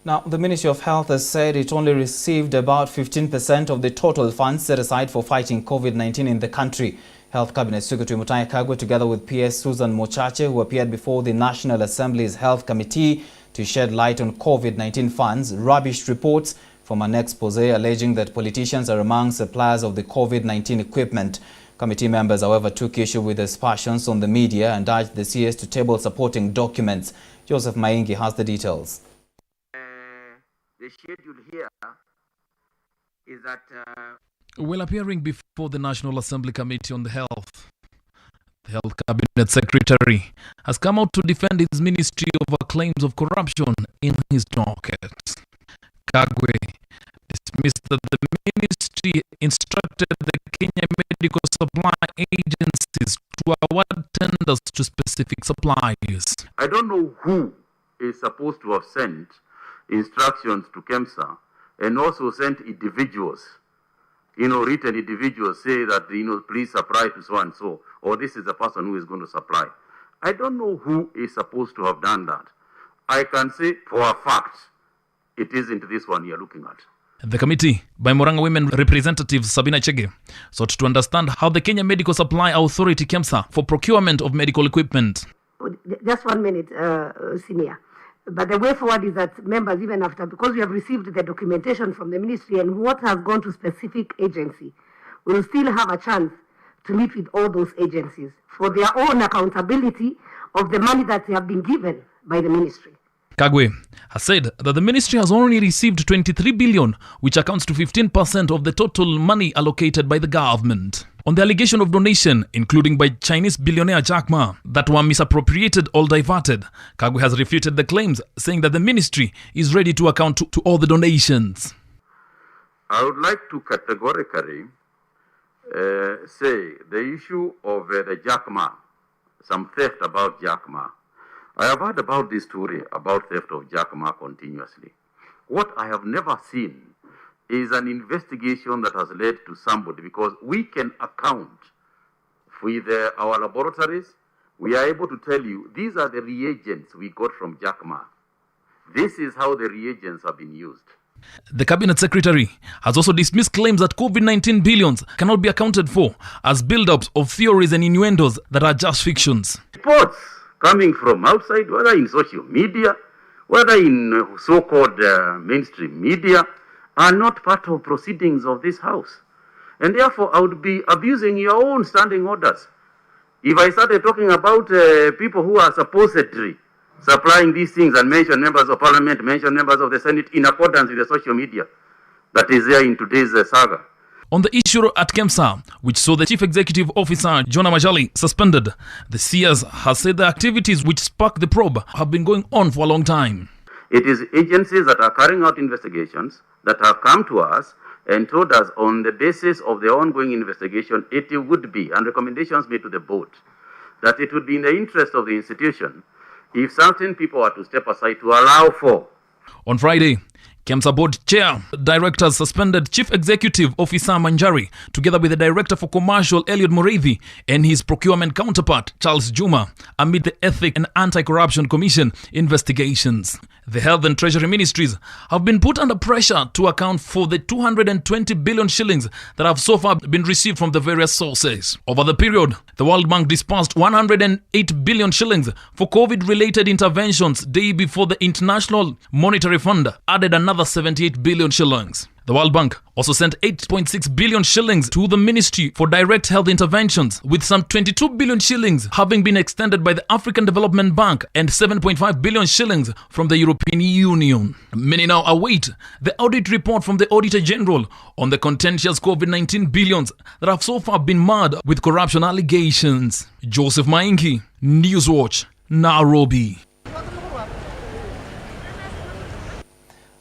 Now, the Ministry of Health has said it only received about 15% of the total funds set aside for fighting COVID-19 in the country. Health Cabinet Secretary Mutahi Kagwe, together with PS Susan Mochache, who appeared before the National Assembly's Health Committee to shed light on COVID-19 funds, rubbished reports from an expose alleging that politicians are among suppliers of the COVID-19 equipment. Committee members, however, took issue with the aspersions on the media and urged the CS to table supporting documents. Joseph Maingi has the details. The schedule here is that while appearing before the National Assembly Committee on the Health, the Health Cabinet Secretary has come out to defend his ministry over claims of corruption in his docket. Kagwe dismissed that the ministry instructed the Kenya Medical Supply Agencies to award tenders to specific suppliers. I don't know who is supposed to have sent instructions to KEMSA and also sent individuals, written individuals say that, please supply to so and so, or this is the person who is going to supply. I don't know who is supposed to have done that. I can say for a fact, it isn't this one you're looking at. The committee, by Murang'a Women Representative Sabina Chege, sought to understand how the Kenya Medical Supply Authority KEMSA for procurement of medical equipment. Just 1 minute, Senior. But the way forward is that members, even after, because we have received the documentation from the ministry and what has gone to specific agency, we will still have a chance to meet with all those agencies for their own accountability of the money that they have been given by the ministry. Kagwe has said that the ministry has only received 23 billion, which accounts to 15% of the total money allocated by the government. On the allegation of donation, including by Chinese billionaire Jack Ma, that were misappropriated or diverted, Kagwe has refuted the claims, saying that the ministry is ready to account to all the donations. I would like to categorically say the issue of the Jack Ma, some theft about Jack Ma. I have heard about this story about theft of Jack Ma continuously. What I have never seen is an investigation that has led to somebody, because we can account with our laboratories. We are able to tell you these are the reagents we got from Jack Ma. This is how the reagents have been used. The Cabinet Secretary has also dismissed claims that COVID-19 billions cannot be accounted for as build-ups of theories and innuendos that are just fictions. Reports coming from outside, whether in social media, whether in so-called mainstream media, are not part of proceedings of this House. And therefore, I would be abusing your own standing orders if I started talking about people who are supposedly supplying these things and mention members of parliament, mention members of the Senate in accordance with the social media that is there in today's saga. On the issue at KEMSA, which saw the Chief Executive Officer, Jonah Majali, suspended, the CS has said the activities which sparked the probe have been going on for a long time. It is agencies that are carrying out investigations that have come to us and told us on the basis of the ongoing investigation, it would be, and recommendations made to the board, that it would be in the interest of the institution if certain people are to step aside to allow for. On Friday, KEMSA Board Chair Directors suspended Chief Executive Officer Manjari, together with the Director for Commercial Eliud Mureithi and his procurement counterpart Charles Juma, amid the Ethics and Anti-Corruption Commission investigations. The Health and Treasury Ministries have been put under pressure to account for the 220 billion shillings that have so far been received from the various sources. Over the period, the World Bank disbursed 108 billion shillings for COVID-related interventions day before the International Monetary Fund added another 78 billion shillings. The World Bank also sent 8.6 billion shillings to the ministry for direct health interventions, with some 22 billion shillings having been extended by the African Development Bank and 7.5 billion shillings from the European Union. Many now await the audit report from the Auditor General on the contentious COVID-19 billions that have so far been marred with corruption allegations. Joseph Maingi, Newswatch, Nairobi.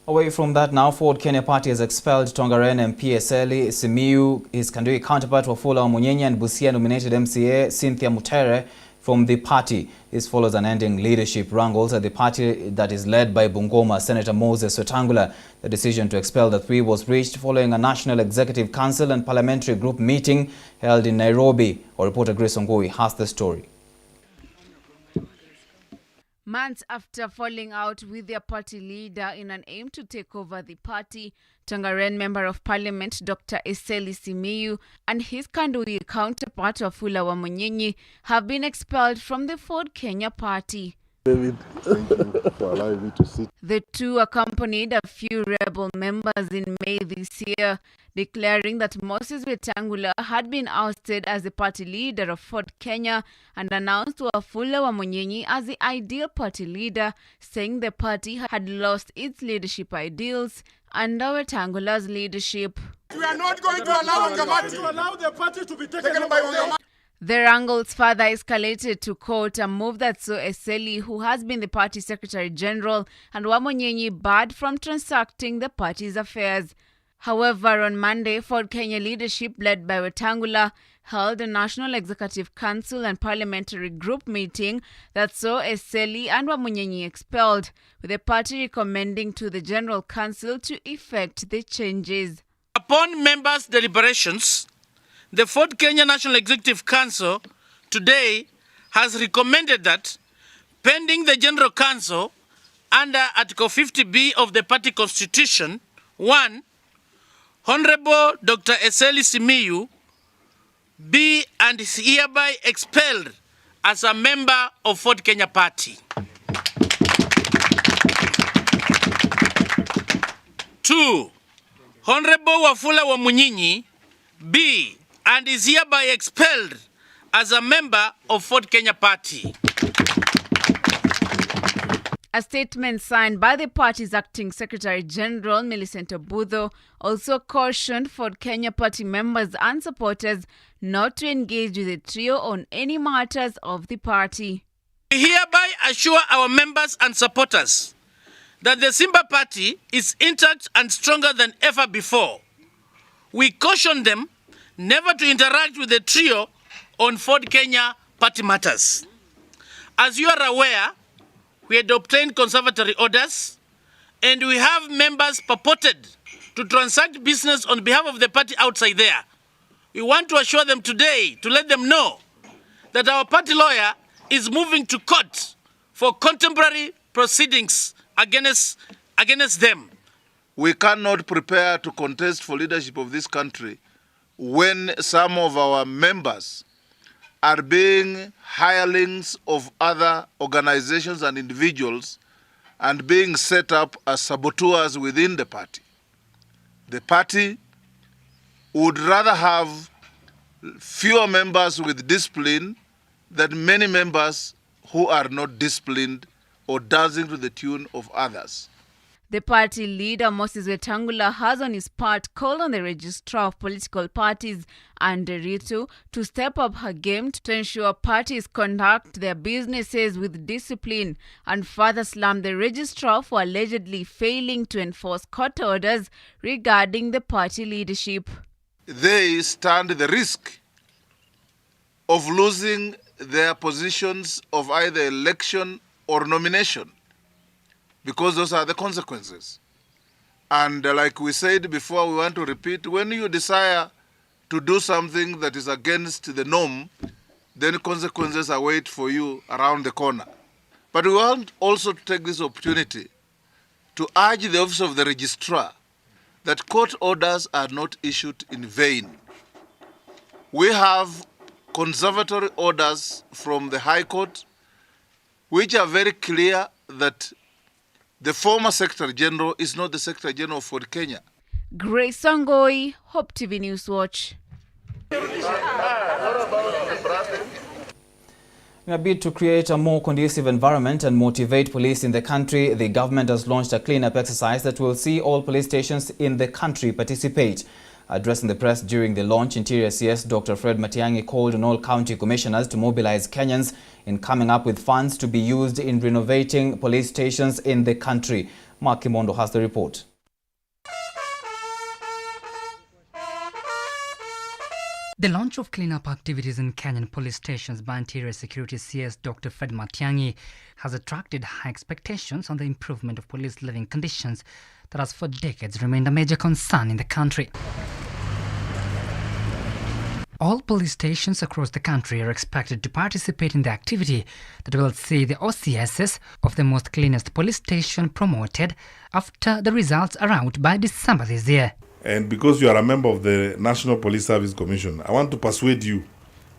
Away from that now, Ford Kenya Party has expelled Tongaren MP Eseli Simiyu, his Kandui counterpart Wafula Omunyenya, and Busia nominated MCA Cynthia Mutere from the party. This follows an ending leadership wrangles at the party that is led by Bungoma Senator Moses Wetangula. The decision to expel the three was reached following a National Executive Council and Parliamentary Group meeting held in Nairobi. Our reporter Grace Ongui has the story. Months after falling out with their party leader in an aim to take over the party, Tongaren Member of Parliament Dr. Eseli Simiyu and his Kandui counterpart Wafula Wamunyenyi have been expelled from the HopeTvKenya party. David, thank you for allowing me to sit. The two accompanied a few rebel members in May this year, declaring that Moses Wetangula had been ousted as the party leader of HopeTvKenya and announced Wafula Wamunyenyi as the ideal party leader, saying the party had lost its leadership ideals under Wetangula's leadership. We are not going to allow the party to be taken by Omondi. The wrangles further escalated to court, a move that saw Eseli, who has been the party secretary general, and Wamunyenyi barred from transacting the party's affairs. However, on Monday, HopeTvKenya leadership led by Wetangula held a National Executive Council and Parliamentary Group meeting that saw Eseli and Wamunyenyi expelled, with the party recommending to the General Council to effect the changes. Upon members' deliberations, the HopeTvKenya National Executive Council today has recommended that, pending the General Council under Article 50B of the party constitution, 1. Honorable Dr. Eseli Simiyu be and is hereby expelled as a member of HopeTvKenya party. 2. Honorable Wafula Wamunyenyi be and is hereby expelled as a member of HopeTvKenya party. A statement signed by the party's acting Secretary General, Millicent Obudho, also cautioned HopeTvKenya party members and supporters not to engage with the trio on any matters of the party. We hereby assure our members and supporters that the Simba party is intact and stronger than ever before. We caution them never to interact with the trio on HopeTvKenya party matters. As you are aware, we had obtained conservatory orders and we have members purported to transact business on behalf of the party outside there. We want to assure them today, to let them know that our party lawyer is moving to court for contemporary proceedings against them. We cannot prepare to contest for leadership of this country when some of our members are being hirelings of other organizations and individuals and being set up as saboteurs within the party. The party would rather have fewer members with discipline than many members who are not disciplined or dancing to the tune of others. The party leader, Moses Wetangula, has on his part called on the Registrar of Political Parties, Ritu, to step up her game to ensure parties conduct their businesses with discipline, and further slammed the Registrar for allegedly failing to enforce court orders regarding the party leadership. They stand the risk of losing their positions of either election or nomination, because those are the consequences. And like we said before, we want to repeat, when you desire to do something that is against the norm, then consequences await for you around the corner. But we want also to take this opportunity to urge the Office of the Registrar that court orders are not issued in vain. We have conservatory orders from the High Court which are very clear that the former Secretary General is not the Secretary General for Kenya. Grace Sangoi, Hope TV News Watch. In a bid to create a more conducive environment and motivate police in the country, the government has launched a cleanup exercise that will see all police stations in the country participate. Addressing the press during the launch, Interior CS Dr. Fred Matiang'i called on all county commissioners to mobilize Kenyans in coming up with funds to be used in renovating police stations in the country. Mark Kimondo has the report. The launch of cleanup activities in Kenyan police stations by Interior Security CS Dr. Fred Matiang'i has attracted high expectations on the improvement of police living conditions that has for decades remained a major concern in the country. all police stations across the country are expected to participate in the activity that will see the OCSs of the most cleanest police station promoted after the results are out by December this year. And because you are a member of the National Police Service Commission, I want to persuade you,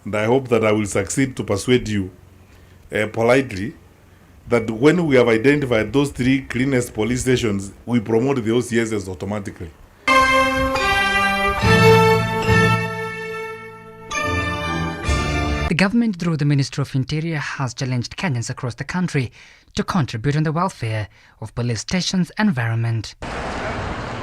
and I hope that I will succeed to persuade you politely, that when we have identified those 3 cleanest police stations, we promote the OCSs automatically. The government, through the Ministry of Interior, has challenged Kenyans across the country to contribute on the welfare of police stations' environment.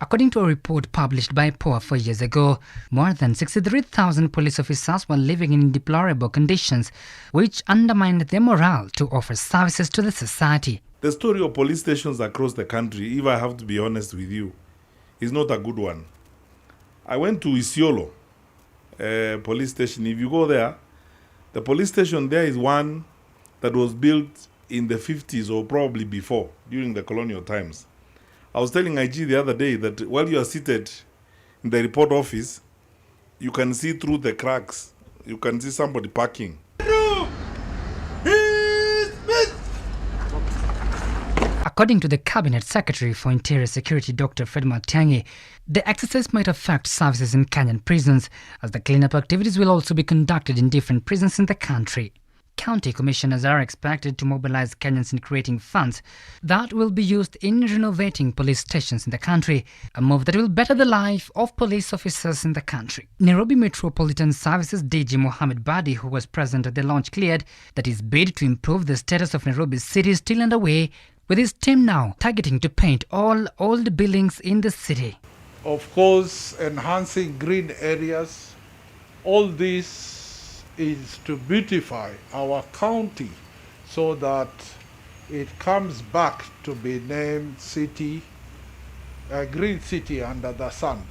According to a report published by POA 4 years ago, more than 63,000 police officers were living in deplorable conditions, which undermined their morale to offer services to the society. The story of police stations across the country, if I have to be honest with you, is not a good one. I went to Isiolo police station. If you go there, the police station there is one that was built in the 50s or probably before, during the colonial times. I was telling IG the other day that while you are seated in the report office, you can see through the cracks. You can see somebody parking. According to the Cabinet Secretary for Interior Security, Dr. Fred Matiang'i, the exercise might affect services in Kenyan prisons, as the cleanup activities will also be conducted in different prisons in the country. County commissioners are expected to mobilize Kenyans in creating funds that will be used in renovating police stations in the country, a move that will better the life of police officers in the country. Nairobi Metropolitan Services DG Mohammed Badi, who was present at the launch, cleared that his bid to improve the status of Nairobi city is still underway, with his team now targeting to paint all old buildings in the city. Of course, enhancing green areas, all this is to beautify our county so that it comes back to be named city, a green city under the sun.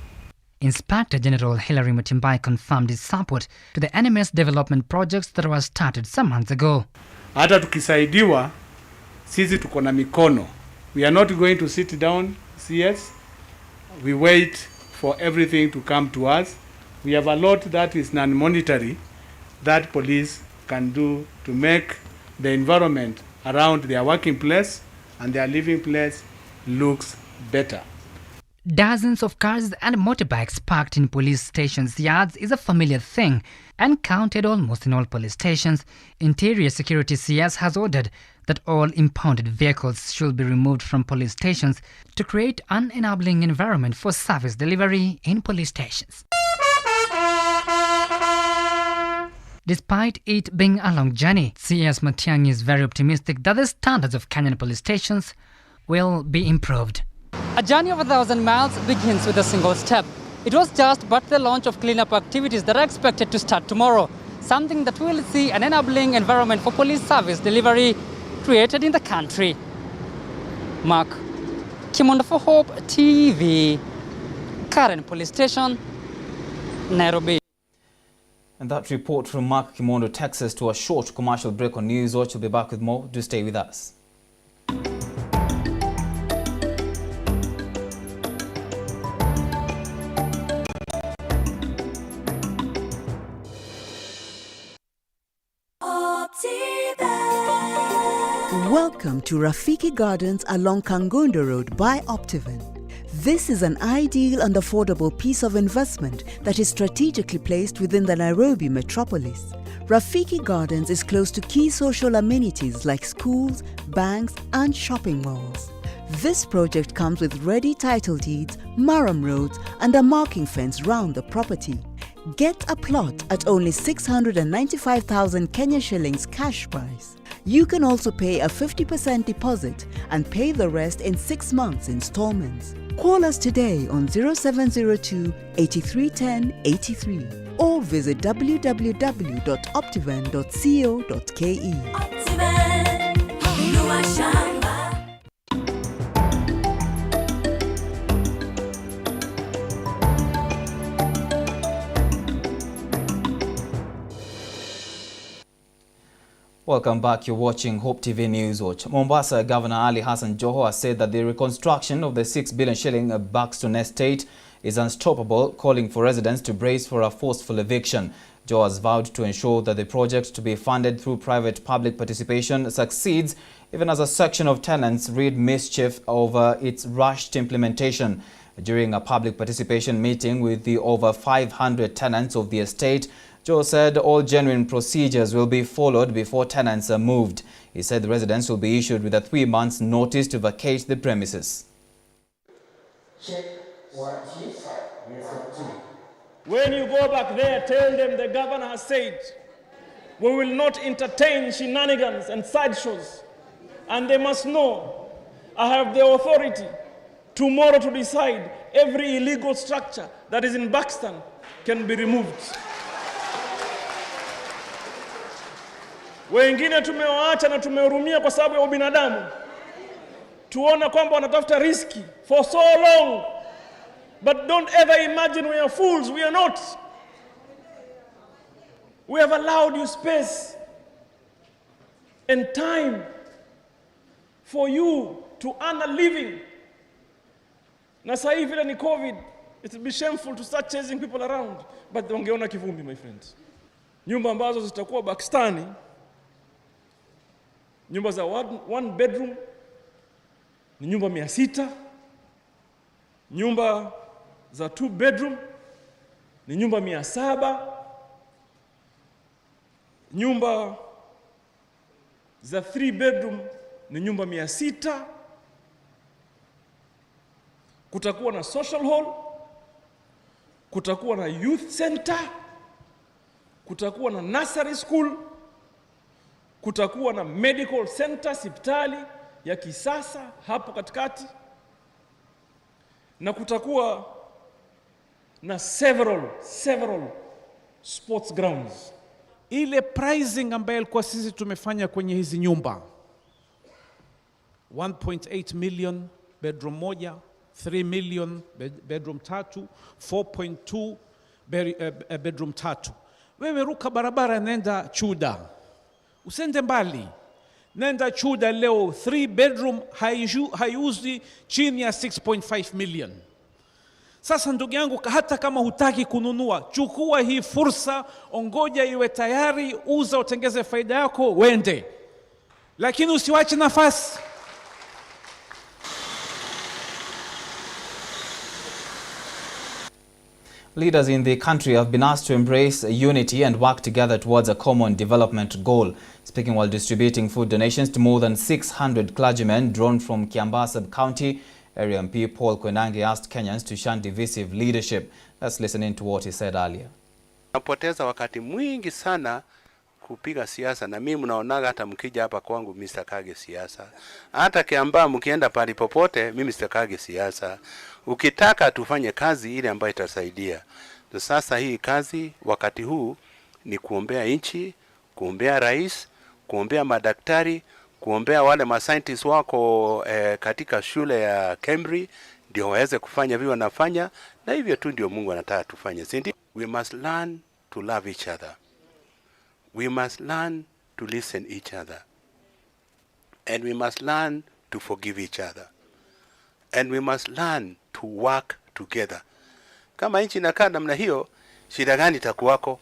Inspector General Hilary Mutimbai confirmed his support to the NMS development projects that were started some months ago. Hata tukisaidiwa, sisi tuko na mikono. We are not going to sit down, CS. We wait for everything to come to us. We have a lot that is non-monetary that police can do to make the environment around their working place and their living place looks better. Dozens of cars and motorbikes parked in police stations' yards is a familiar thing and counted almost in all police stations. Interior Security CS has ordered that all impounded vehicles should be removed from police stations to create an enabling environment for service delivery in police stations. Despite it being a long journey, CS Matiang'i is very optimistic that the standards of Kenyan police stations will be improved. A journey of 1,000 miles begins with a single step. It was just but the launch of cleanup activities that are expected to start tomorrow, something that will see an enabling environment for police service delivery created in the country. Mark Kimondo for Hope TV, Karen Police Station, Nairobi. And that report from Mark Kimondo takes us to a short commercial break on News Watch. We'll be back with more. Do stay with us. Welcome to Rafiki Gardens along Kangundo Road by HopeTvKenya. This is an ideal and affordable piece of investment that is strategically placed within the Nairobi metropolis. Rafiki Gardens is close to key social amenities like schools, banks, and shopping malls. This project comes with ready title deeds, Maram roads, and a marking fence round the property. Get a plot at only 695,000 Kenya shillings cash price. You can also pay a 50% deposit and pay the rest in 6 months installments. Call us today on 0702 8310 83 or visit www.optiven.co.ke. Welcome back. You're watching Hope TV News Watch. Mombasa Governor Ali Hassan Joho has said that the reconstruction of the 6 billion shilling Buxton estate is unstoppable, calling for residents to brace for a forceful eviction. Joe has vowed to ensure that the project, to be funded through private-public participation, succeeds, even as a section of tenants read mischief over its rushed implementation. During a public participation meeting with the over 500 tenants of the estate, Joe said all genuine procedures will be followed before tenants are moved. He said the residents will be issued with a 3-month notice to vacate the premises. When you go back there, tell them the governor has said, we will not entertain shenanigans and sideshows. And they must know, I have the authority tomorrow to decide every illegal structure that is in Buxton can be removed. Wengine tumewaacha na tumehurumia kwa sababu ya ubinadamu. Tuona kwamba wanatafuta riski for so long. But don't ever imagine we are fools. We are not. We have allowed you space and time for you to earn a living. Na sasa hivi vile ni COVID, it will be shameful to start chasing people around. But wangeona kivumbi, my friends. Nyumba ambazo zitakuwa Pakistani, nyumba za one bedroom ni nyumba 600, nyumba za 2 bedroom ni nyumba 700, nyumba za 3 bedroom ni nyumba 600. Kutakuwa na social hall, kutakuwa na youth center, kutakuwa na nursery school, kutakuwa na medical center, hospitali ya kisasa hapo katikati, na kutakuwa na several sports grounds. Ile pricing ambayo kwa sisi tumefanya kwenye hizi nyumba 1.8 million bedroom moja, 3 million bedroom 3, 4.2 bedroom 3. Wewe ruka barabara nenda Chuda, usende mbali, nenda Chuda leo 3 bedroom haiuzi chini ya 6.5 million. Sasa ndugu yangu, hata kama hutaki kununua, chukua hii fursa, ongoja iwe tayari, uza, utengeze faida yako, wende, lakini usiwache nafasi. Leaders in the country have been asked to embrace unity and work together towards a common development goal. Speaking while distributing food donations to more than 600 clergymen drawn from Kiambaa Sub-County, Area MP Paul Koinange asked Kenyans to shun divisive leadership. Let's listen in to what he said earlier. Napoteza wakati mwingi sana kupiga siasa, na mimi mnaonaga hata mkija hapa kwangu mimi sitakage siasa. Hata Kiambaa mkienda pali popote mimi sitakage siasa. Ukitaka tufanye kazi ile ambayo itasaidia. Sasa hii kazi wakati huu ni kuombea nchi, kuombea rais, kuombea madaktari, kuombea wale ma-scientists wako katika shule ya Cambridge ndio waweze kufanya vile wanafanya, na hivyo tu ndio Mungu anataka tufanye. We must learn to love each other. We must learn to listen each other. And we must learn to forgive each other. And we must learn to work together. Kama nchi inakaa namna hiyo, shida gani itakuwako?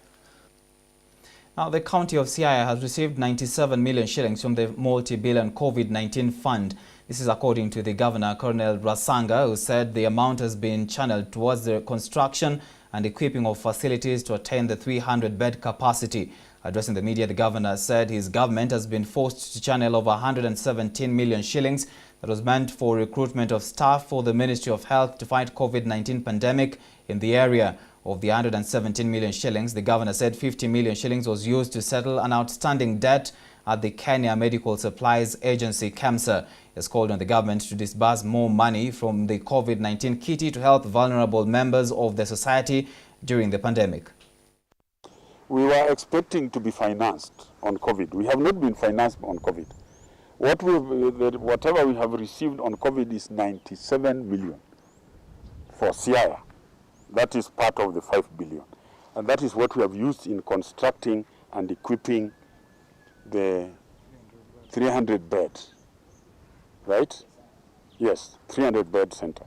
Now, the county of Siaya has received 97 million shillings from the multi-billion COVID-19 fund. This is according to the Governor, Colonel Rasanga, who said the amount has been channeled towards the construction and equipping of facilities to attain the 300-bed capacity. Addressing the media, the Governor said his government has been forced to channel over 117 million shillings that was meant for recruitment of staff for the Ministry of Health to fight COVID-19 pandemic in the area. Of the 117 million shillings, the Governor said 50 million shillings was used to settle an outstanding debt at the Kenya Medical Supplies Agency, KEMSA. He has called on the government to disburse more money from the COVID-19 kitty to help vulnerable members of the society during the pandemic. We were expecting to be financed on COVID. We have not been financed on COVID. Whatever we have received on COVID is 97 million for Siaya. That is part of the 5 billion. And that is what we have used in constructing and equipping the 300 beds, right? Yes, 300 bed center.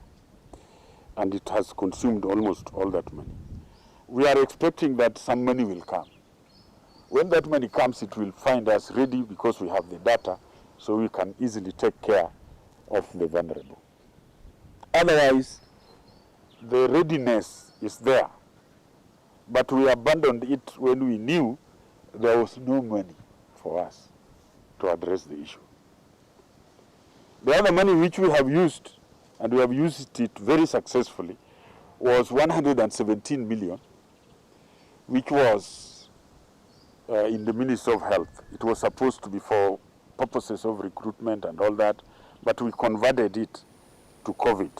And it has consumed almost all that money. we are expecting that some money will come. When that money comes, it will find us ready because we have the data, so we can easily take care of the vulnerable. Otherwise, the readiness is there, but we abandoned it when we knew there was no money for us to address the issue. The other money which we have used, and we have used it very successfully, was 117 million, which was in the Ministry of Health. It was supposed to be for purposes of recruitment and all that, but we converted it to COVID.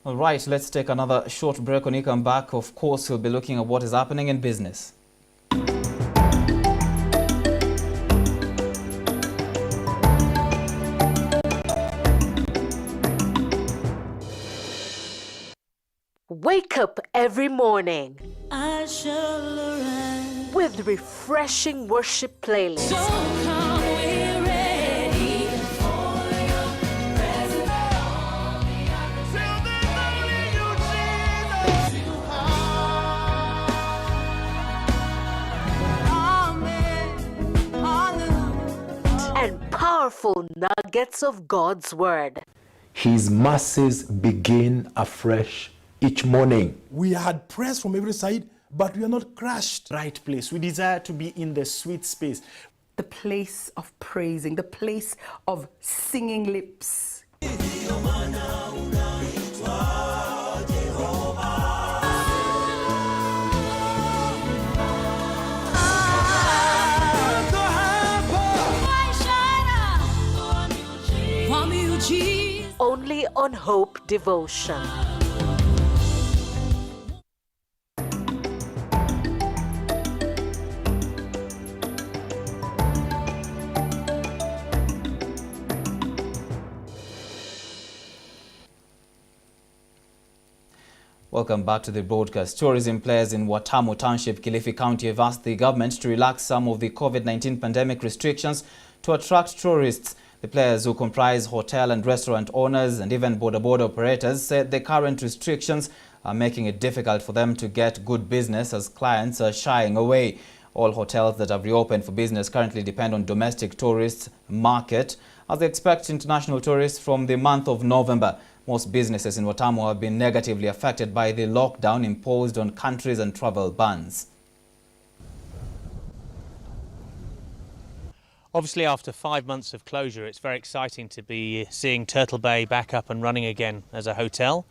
All right, let's take another short break. When you come back, of course, we'll be looking at what is happening in business. Wake up every morning with refreshing worship playlists. And powerful nuggets of God's Word. His mercies begin afresh each morning. We had pressed from every side, but we are not crushed. Right place. We desire to be in the sweet space. The place of praising, the place of singing lips. Only on Hope Devotion. Welcome back to the broadcast. Tourism players in Watamu Township, Kilifi County have asked the government to relax some of the COVID-19 pandemic restrictions to attract tourists. The players, who comprise hotel and restaurant owners and even border operators, said the current restrictions are making it difficult for them to get good business as clients are shying away. All hotels that have reopened for business currently depend on domestic tourist market as they expect international tourists from the month of November. Most businesses in Watamu have been negatively affected by the lockdown imposed on countries and travel bans. Obviously, after 5 months of closure, it's very exciting to be seeing Turtle Bay back up and running again as a hotel.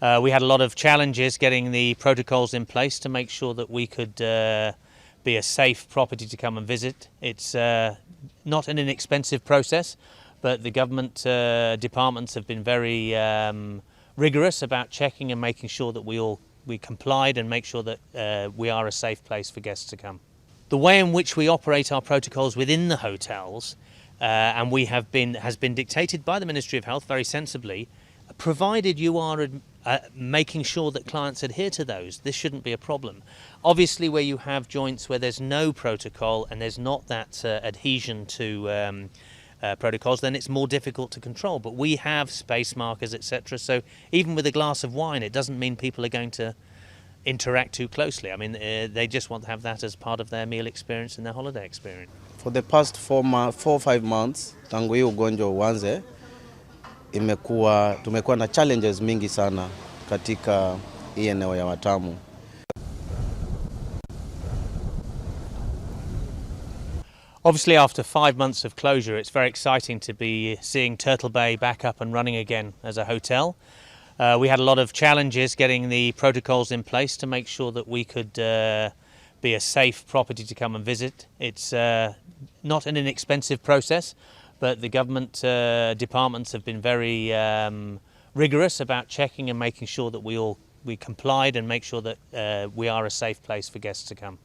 We had a lot of challenges getting the protocols in place to make sure that we could be a safe property to come and visit. It's not an inexpensive process, but the government departments have been very rigorous about checking and making sure that we complied and make sure that we are a safe place for guests to come. The way in which we operate our protocols within the hotels has been dictated by the Ministry of Health very sensibly, provided you are making sure that clients adhere to those. This shouldn't be a problem. Obviously, where you have joints where there's no protocol and there's not that adhesion to protocols, then it's more difficult to control. But we have space markers, etc. So even with a glass of wine, it doesn't mean people are going to interact too closely. I mean, they just want to have that as part of their meal experience and their holiday experience. For the past 4 or 5 months, tangu hii ugonjwa uanze, tumekuwa na challenges mingi sana katika hii eneo ya Watamu. Obviously, after 5 months of closure, it's very exciting to be seeing Turtle Bay back up and running again as a hotel. We had a lot of challenges getting the protocols in place to make sure that we could be a safe property to come and visit. It's not an inexpensive process, but the government departments have been very rigorous about checking and making sure that we complied and make sure that we are a safe place for guests to come.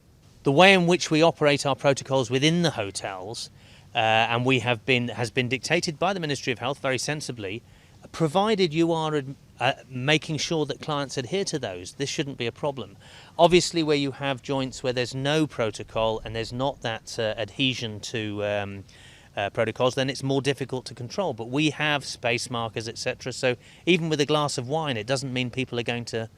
The way in which we operate our protocols within the hotels has been dictated by the Ministry of Health very sensibly, provided you are making sure that clients adhere to those. This shouldn't be a problem. Obviously, where you have joints where there's no protocol and there's not that adhesion to protocols, then it's more difficult to control. But we have space markers, etc. So even with a glass of wine, it doesn't mean people are going to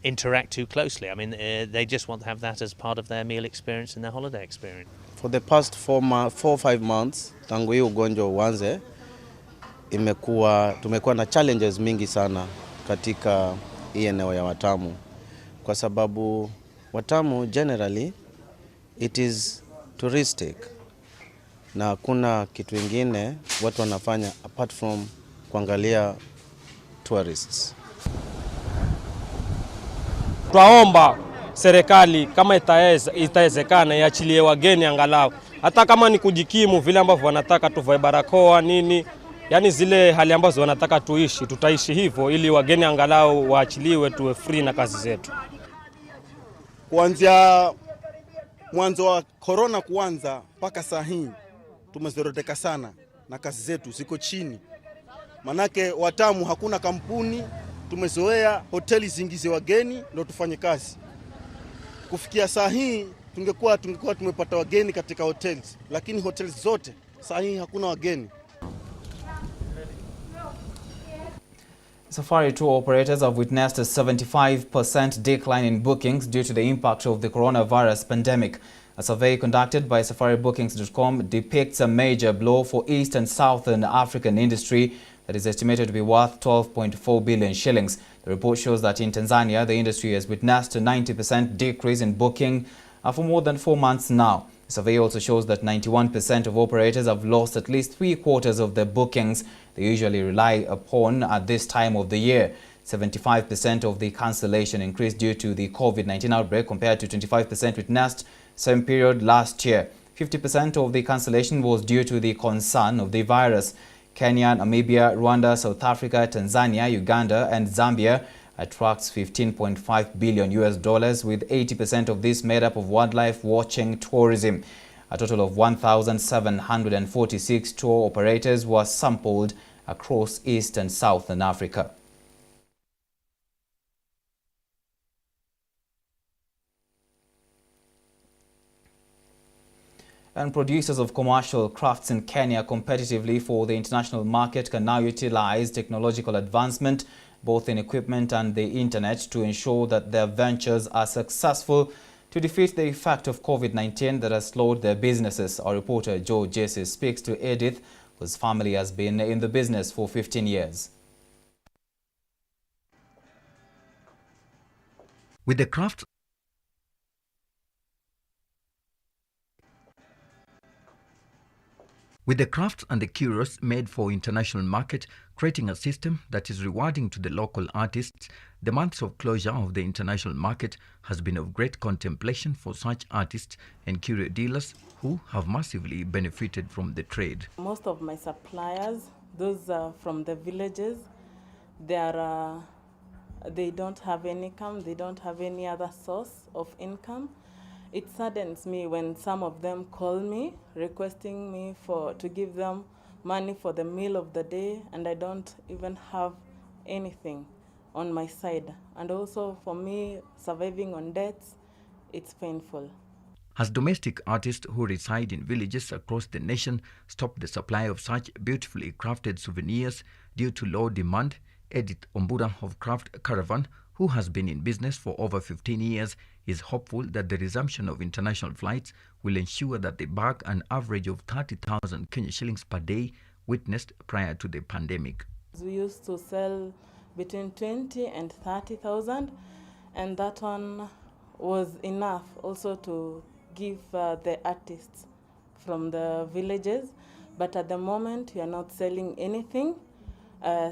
interact too closely. I mean, they just want to have that as part of their meal experience and their holiday experience. For the past 4 or 5 months tangu hii ugonjwa uanze, tumekuwa na challenges mingi sana katika hii eneo ya Watamu, kwa sababu Watamu generally it is touristic na hakuna kitu ingine watu wanafanya apart from kuangalia tourists. Twaomba serikali kama itawezekana iachilie wageni angalau, hata kama ni kujikimu vile ambavyo wanataka tuvae barakoa nini, yani zile hali ambazo wanataka tuishi, tutaishi hivyo ili wageni angalau waachiliwe tuwe free na kazi zetu. Kuanzia mwanzo wa corona kuanza mpaka saa hii tumezoroteka sana na kazi zetu ziko chini. Manake Watamu hakuna kampuni, tumezoea hoteli zingize wageni ndio tufanye kazi. Kufikia saa hii tungekuwa tumepata wageni katika hotels, lakini hotels zote saa hii hakuna wageni. Safari tour operators have witnessed a 75% decline in bookings due to the impact of the coronavirus pandemic. A survey conducted by SafariBookings.com depicts a major blow for East and Southern African industry that is estimated to be worth 12.4 billion shillings. The report shows that in Tanzania, the industry has witnessed a 90% decrease in booking for more than 4 months now. The survey also shows that 91% of operators have lost at least 3/4 of their bookings they usually rely upon at this time of the year. 75% of the cancellation increased due to the COVID-19 outbreak compared to 25% witnessed same period last year. 50% of the cancellation was due to the concern of the virus. Kenya, Namibia, Rwanda, South Africa, Tanzania, Uganda and Zambia attracts $15.5 billion with 80% of this made up of wildlife watching tourism. A total of 1,746 tour operators were sampled across East and Southern Africa. And producers of commercial crafts in Kenya competitively for the international market can now utilize technological advancement both in equipment and the internet to ensure that their ventures are successful to defeat the effect of COVID-19 that has slowed their businesses. Our reporter Joe Jesse speaks to Edith, whose family has been in the business for 15 years. With the crafts and the curios made for international market, creating a system that is rewarding to the local artists, the months of closure of the international market has been of great contemplation for such artists and curio dealers who have massively benefited from the trade. Most of my suppliers, those are from the villages, they don't have any income, they don't have any other source of income. It saddens me when some of them call me requesting me to give them money for the meal of the day, and I don't even have anything on my side. And also for me, surviving on debts, it's painful. As domestic artists who reside in villages across the nation stop the supply of such beautifully crafted souvenirs due to low demand, Edith Ombura of Craft Caravan, who has been in business for over 15 years, is hopeful that the resumption of international flights will ensure that they bag an average of 30,000 Kenya shillings per day witnessed prior to the pandemic. We used to sell between 20 and 30,000, and that one was enough also to give the artists from the villages. But at the moment, we are not selling anything.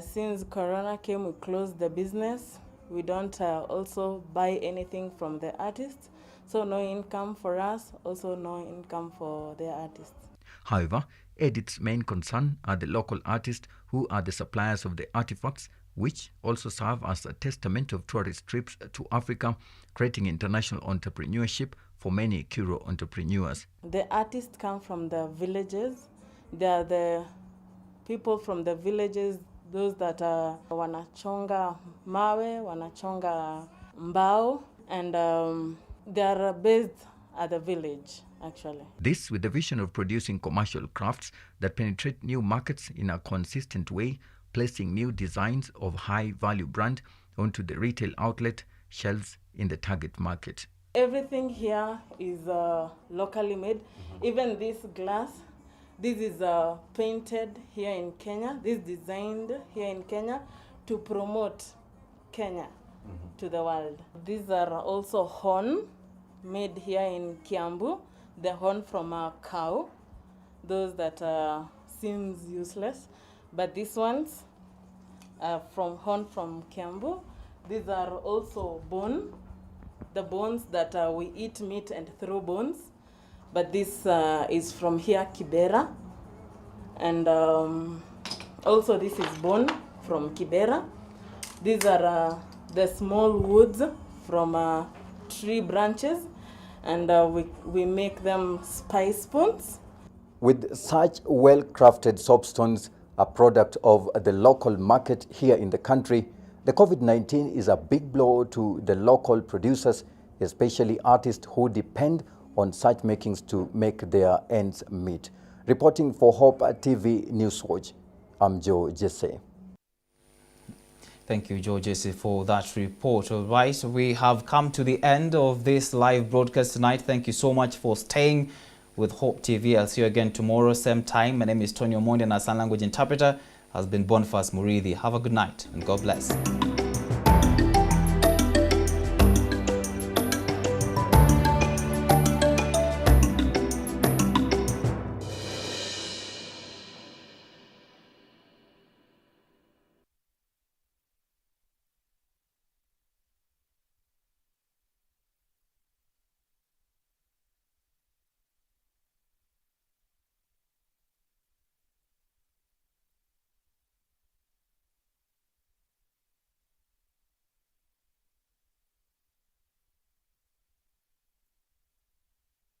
Since Corona came, we closed the business. We don't also buy anything from the artists. So no income for us, also no income for the artists. However, Edith's main concern are the local artists who are the suppliers of the artifacts, which also serve as a testament of tourist trips to Africa, creating international entrepreneurship for many curio entrepreneurs. The artists come from the villages. They are the people from the villages, those that are wanachonga mawe, wanachonga mbao, and they are based at the village, actually. This with the vision of producing commercial crafts that penetrate new markets in a consistent way, placing new designs of high-value brand onto the retail outlet, shelves in the target market. Everything here is locally made. Even this glass, this is painted here in Kenya. This is designed here in Kenya to promote Kenya to the world. These are also horn made here in Kiambu, the horn from a cow, those that seems useless, but these ones are from horn from Kiambu. These are also bone, the bones that we eat meat and throw bones, but this is from here, Kibera, and also this is bone from Kibera. These are the small woods from tree branches, and we make them spice spoons. With such well-crafted soapstones, a product of the local market here in the country, the COVID-19 is a big blow to the local producers, especially artists who depend on such makings to make their ends meet. Reporting for Hope TV Newswatch, I'm Joe Jesse. Thank you, Joe Jesse, for that report. All right, we have come to the end of this live broadcast tonight. Thank you so much for staying with Hope TV. I'll see you again tomorrow, same time. My name is Tonny Omondi, and our sign language interpreter has been Boniface Murithi. Have a good night and God bless.